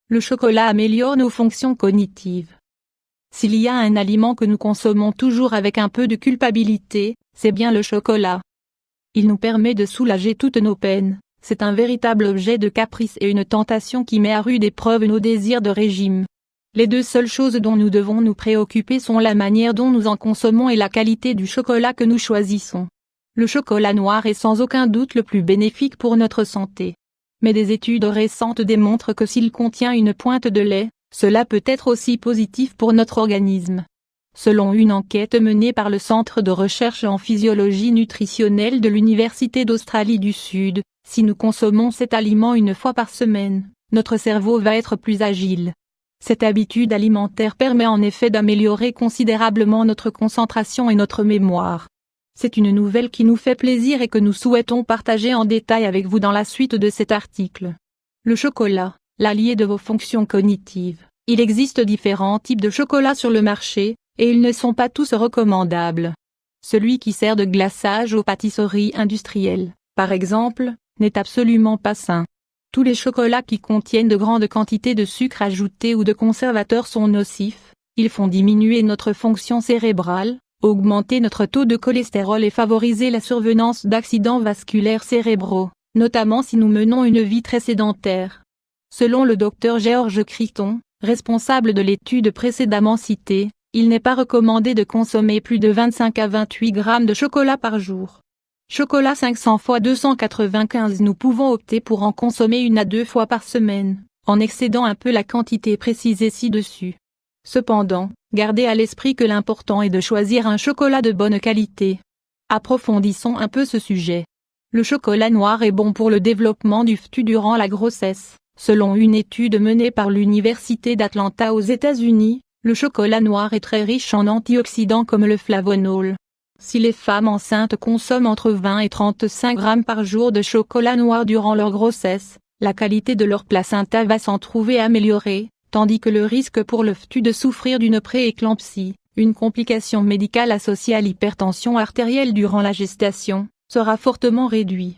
Le chocolat améliore nos fonctions cognitives. S'il y a un aliment que nous consommons toujours avec un peu de culpabilité, c'est bien le chocolat. Il nous permet de soulager toutes nos peines, c'est un véritable objet de caprice et une tentation qui met à rude épreuve nos désirs de régime. Les deux seules choses dont nous devons nous préoccuper sont la manière dont nous en consommons et la qualité du chocolat que nous choisissons. Le chocolat noir est sans aucun doute le plus bénéfique pour notre santé. Mais des études récentes démontrent que s'il contient une pointe de lait, cela peut être aussi positif pour notre organisme. Selon une enquête menée par le Centre de recherche en physiologie nutritionnelle de l'Université d'Australie du Sud, si nous consommons cet aliment une fois par semaine, notre cerveau va être plus agile. Cette habitude alimentaire permet en effet d'améliorer considérablement notre concentration et notre mémoire. C'est une nouvelle qui nous fait plaisir et que nous souhaitons partager en détail avec vous dans la suite de cet article. Le chocolat, l'allié de vos fonctions cognitives. Il existe différents types de chocolat sur le marché, et ils ne sont pas tous recommandables. Celui qui sert de glaçage aux pâtisseries industrielles, par exemple, n'est absolument pas sain. Tous les chocolats qui contiennent de grandes quantités de sucre ajouté ou de conservateurs sont nocifs, ils font diminuer notre fonction cérébrale, augmenter notre taux de cholestérol et favoriser la survenance d'accidents vasculaires cérébraux, notamment si nous menons une vie très sédentaire. Selon le Dr George Crichton, responsable de l'étude précédemment citée, il n'est pas recommandé de consommer plus de 25 à 28 grammes de chocolat par jour. Chocolat 500 x 295. Nous pouvons opter pour en consommer 1 à 2 fois par semaine, en excédant un peu la quantité précisée ci-dessus. Cependant, gardez à l'esprit que l'important est de choisir un chocolat de bonne qualité. Approfondissons un peu ce sujet. Le chocolat noir est bon pour le développement du fœtus durant la grossesse. Selon une étude menée par l'Université d'Atlanta aux États-Unis, le chocolat noir est très riche en antioxydants comme le flavonol. Si les femmes enceintes consomment entre 20 et 35 grammes par jour de chocolat noir durant leur grossesse, la qualité de leur placenta va s'en trouver améliorée, tandis que le risque pour le fœtus de souffrir d'une prééclampsie, une complication médicale associée à l'hypertension artérielle durant la gestation, sera fortement réduit.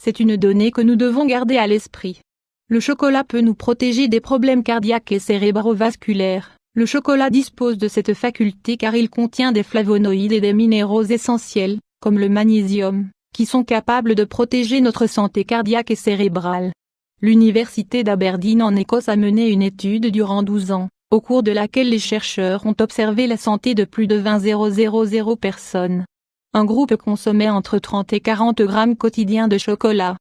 C'est une donnée que nous devons garder à l'esprit. Le chocolat peut nous protéger des problèmes cardiaques et cérébrovasculaires. Le chocolat dispose de cette faculté car il contient des flavonoïdes et des minéraux essentiels, comme le magnésium, qui sont capables de protéger notre santé cardiaque et cérébrale. L'Université d'Aberdeen en Écosse a mené une étude durant 12 ans, au cours de laquelle les chercheurs ont observé la santé de plus de 20 000 personnes. Un groupe consommait entre 30 et 40 grammes quotidiens de chocolat.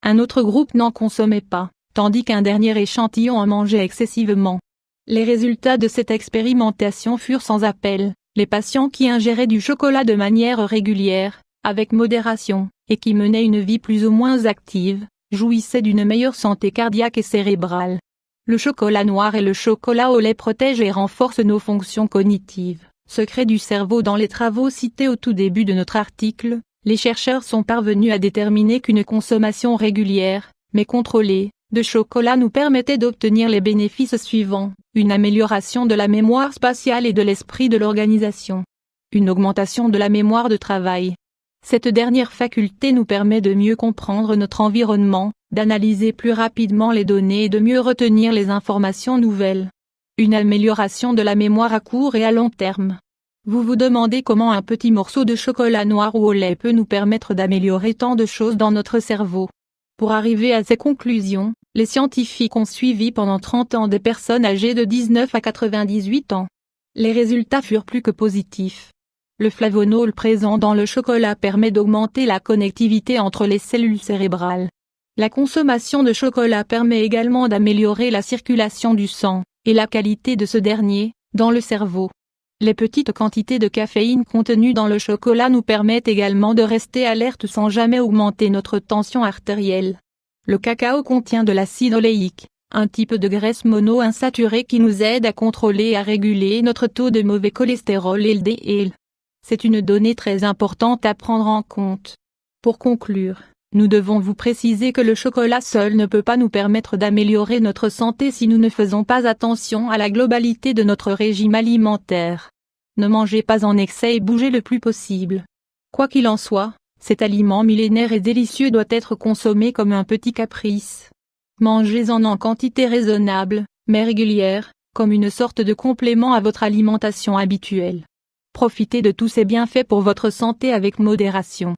Un autre groupe n'en consommait pas, tandis qu'un dernier échantillon en mangeait excessivement. Les résultats de cette expérimentation furent sans appel. Les patients qui ingéraient du chocolat de manière régulière, avec modération, et qui menaient une vie plus ou moins active, jouissaient d'une meilleure santé cardiaque et cérébrale. Le chocolat noir et le chocolat au lait protègent et renforcent nos fonctions cognitives. Secret du cerveau. Dans les travaux cités au tout début de notre article, les chercheurs sont parvenus à déterminer qu'une consommation régulière, mais contrôlée, de chocolat nous permettait d'obtenir les bénéfices suivants: une amélioration de la mémoire spatiale et de l'esprit de l'organisation, une augmentation de la mémoire de travail. Cette dernière faculté nous permet de mieux comprendre notre environnement, d'analyser plus rapidement les données et de mieux retenir les informations nouvelles. Une amélioration de la mémoire à court et à long terme. Vous vous demandez comment un petit morceau de chocolat noir ou au lait peut nous permettre d'améliorer tant de choses dans notre cerveau. Pour arriver à ces conclusions, les scientifiques ont suivi pendant 30 ans des personnes âgées de 19 à 98 ans. Les résultats furent plus que positifs. Le flavonol présent dans le chocolat permet d'augmenter la connectivité entre les cellules cérébrales. La consommation de chocolat permet également d'améliorer la circulation du sang, et la qualité de ce dernier, dans le cerveau. Les petites quantités de caféine contenues dans le chocolat nous permettent également de rester alerte sans jamais augmenter notre tension artérielle. Le cacao contient de l'acide oléique, un type de graisse monoinsaturée qui nous aide à contrôler et à réguler notre taux de mauvais cholestérol LDL. C'est une donnée très importante à prendre en compte. Pour conclure, nous devons vous préciser que le chocolat seul ne peut pas nous permettre d'améliorer notre santé si nous ne faisons pas attention à la globalité de notre régime alimentaire. Ne mangez pas en excès et bougez le plus possible. Quoi qu'il en soit, cet aliment millénaire et délicieux doit être consommé comme un petit caprice. Mangez-en en quantité raisonnable, mais régulière, comme une sorte de complément à votre alimentation habituelle. Profitez de tous ces bienfaits pour votre santé avec modération.